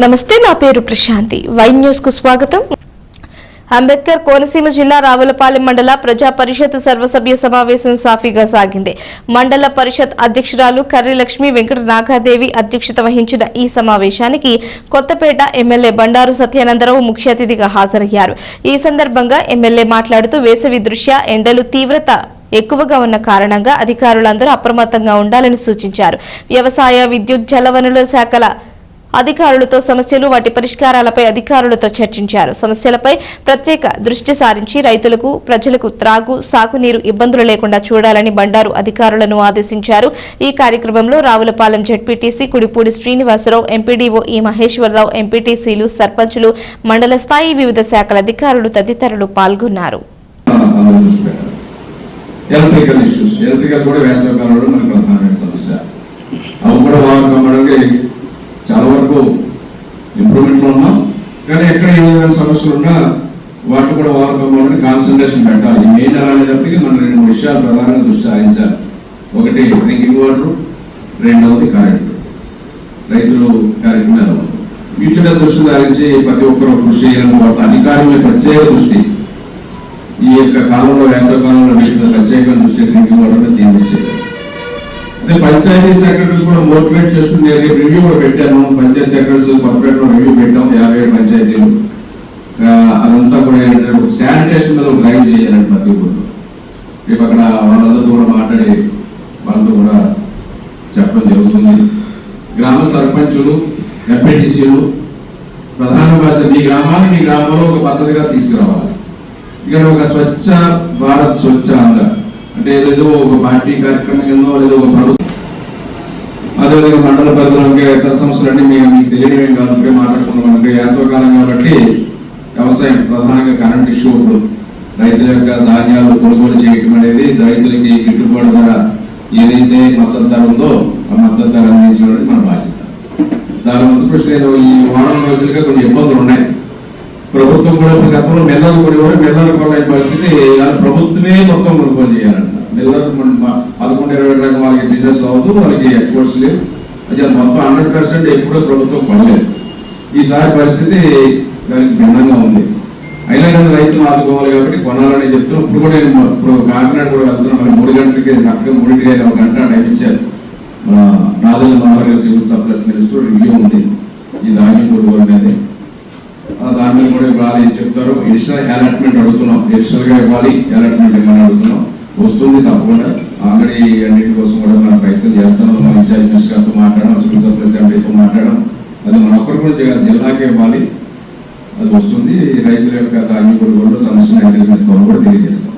నమస్తే, నా పేరు ప్రశాంతి. వై న్యూస్ కు స్వాగతం. అంబేద్కర్ కోనసీమ జిల్లా రావులపాలెం మండల ప్రజా పరిషత్ సర్వసభ్య సమావేశం సాఫీగా సాగింది. మండల పరిషత్ అధ్యక్షురాలు కర్రి లక్ష్మి వెంకట నాగాదేవి అధ్యక్షత వహించిన ఈ సమావేశానికి కొత్తపేట ఎమ్మెల్యే బండారు సత్యానందరావు ముఖ్య అతిథిగా హాజరయ్యారు. ఈ సందర్భంగా ఎమ్మెల్యే మాట్లాడుతూ వేసవి దృష్ట్యా ఎండలు తీవ్రత ఎక్కువగా ఉన్న కారణంగా అధికారులందరూ అప్రమత్తంగా ఉండాలని సూచించారు. వ్యవసాయ, విద్యుత్, జలవనరుల శాఖల అధికారులతో సమస్యలు, వాటి పరిష్కారాలపై అధికారులతో చర్చించారు. సమస్యలపై ప్రత్యేక దృష్టి సారించి రైతులకు, ప్రజలకు త్రాగు, సాగునీరు ఇబ్బందులు లేకుండా చూడాలని బండారు అధికారులను ఆదేశించారు. ఈ కార్యక్రమంలో రావులపాలెం జెడ్పీటీసీ కుడిపూడి శ్రీనివాసరావు, ఎంపీడీఓ ఈ మహేశ్వరరావు, ఎంపీటీసీలు, సర్పంచులు, మండల స్థాయి వివిధ శాఖల అధికారులు తదితరులు పాల్గొన్నారు. చాలా వరకు ఇంప్రూవ్మెంట్లో ఉన్నాం, కానీ ఎక్కడ ఏదైనా సమస్యలు ఉన్నా వాటి కూడా ఓవర్కమ్ కాన్సన్ట్రేషన్ పెట్టాలి. ఈ మెయిన్ అనేటప్పటికీ మనం 2 విషయాలు ప్రధానంగా దృష్టి సారించాలి. ఒకటి డ్రింకింగ్ వాటర్, రెండవది కరెంటు, రైతులు కార్యక్రమాలు. వీటి మీద దృష్టి సారించి ప్రతి ఒక్కరు కృషి చేయాలని అధికారుల ప్రత్యేక దృష్టి ఈ యొక్క కాలంలో, వేసవ కాలంలో వీటి మీద ప్రత్యేక దృష్టి డ్రింకింగ్ వాటర్ మీద దీన్ని చేయాలి. అదే పంచాయతీ సెక్రటరీస్ కూడా మోటివేట్ చేసుకుని రివ్యూ కూడా పెట్టాను. పంచాయతీ సెక్రటరీస్ కొత్తపేటలో రివ్యూ పెట్టాం, 57 పంచాయతీలు. అదంతా కూడా ఏంటంటే శానిటేషన్ మీద డ్రైవ్ చేయాలంటే ప్రతి ఒక్కరు. రేపు అక్కడ వాళ్ళందరితో కూడా మాట్లాడి వాళ్ళతో కూడా చెప్పడం జరుగుతుంది. గ్రామ సర్పంచులు, ఎంపీటీసీలు ప్రధాన బాధ్యత మీ గ్రామాన్ని మీ గ్రామంలో ఒక పద్ధతిగా తీసుకురావాలి. ఇక్కడ ఒక స్వచ్ఛ భారత్, స్వచ్ఛ ఆంధ్ర అంటే ఏదో ఒక పార్టీ కార్యక్రమం కిందో లేదా ఒక ప్రభుత్వం, అదేవిధంగా మండల పరిధిలో ఇతర సంస్థలన్నీ మీకు తెలియడం కాదు. మాట్లాడుకున్నాం అంటే వేసవకాలం కాబట్టి వ్యవసాయం ప్రధానంగా కరెంట్ ఇష్యూ. ఇప్పుడు రైతుల యొక్క ధాన్యాలు కొనుగోలు చేయటం అనేది, రైతులకి గిట్టుబాటు ధర ఏదైతే మద్దతు ధర ఉందో ఆ మద్దతు ధర అందించడం మన బాధ్యత. దాని ముందు ప్రశ్న ఈ వారం రోజులుగా కొన్ని ఇబ్బందులు ఉన్నాయి. ప్రభుత్వం కూడా గతంలో మిల్లర్లు కూడా మిల్లర్లు కొనే పరిస్థితి, ప్రభుత్వమే మొత్తం కొనుగోలు చేయాలంట. మిల్లర్లు 11-20 రకం వాళ్ళకి బిజినెస్ అవ్వదు, వాళ్ళకి ఎక్స్పోర్ట్స్ లేవు. అది మొత్తం 100% ఎప్పుడూ ప్రభుత్వం కొనలేదు. ఈసారి పరిస్థితి దానికి భిన్నంగా ఉంది. అయినా కానీ రైతులు ఆదుకోవాలి కాబట్టి కొనాలని చెప్తున్నాం. ఇప్పుడు కూడా ఇప్పుడు కాకినాడ కూడా వెళ్తున్నాం. మరి 3 గంటలకి అక్కడ 3కి 1 గంట టైం ఇచ్చారు. మన Nadendla Manohar civil supplies minister review ఉంది ఈ ధాన్యం కొనుగోలు మీద. దాని మీద కూడా ఇవ్వాలి అని చెప్తారు. ఎడిషనల్ అలాట్మెంట్ అడుగుతున్నాం, ఎడిషనల్ గా ఇవ్వాలి, అలాట్మెంట్ ఇవ్వమని అడుగుతున్నాం. వస్తుంది తప్పకుండా. ఆల్రెడీ అన్నింటి కోసం కూడా మనం ప్రయత్నం చేస్తున్నాం. మన ఇన్ఛార్జ్ మినిస్టర్తో మాట్లాడడం, సివిల్ సప్లైస్ ఎంపీతో మాట్లాడడం. అది మన ఒక్కరు కూడా జిల్లాకే ఇవ్వాలి. అది వస్తుంది. రైతుల యొక్క ధాన్యం కొనుగోలు సమస్యను అధిగమిస్తామని కూడా తెలియజేస్తాం.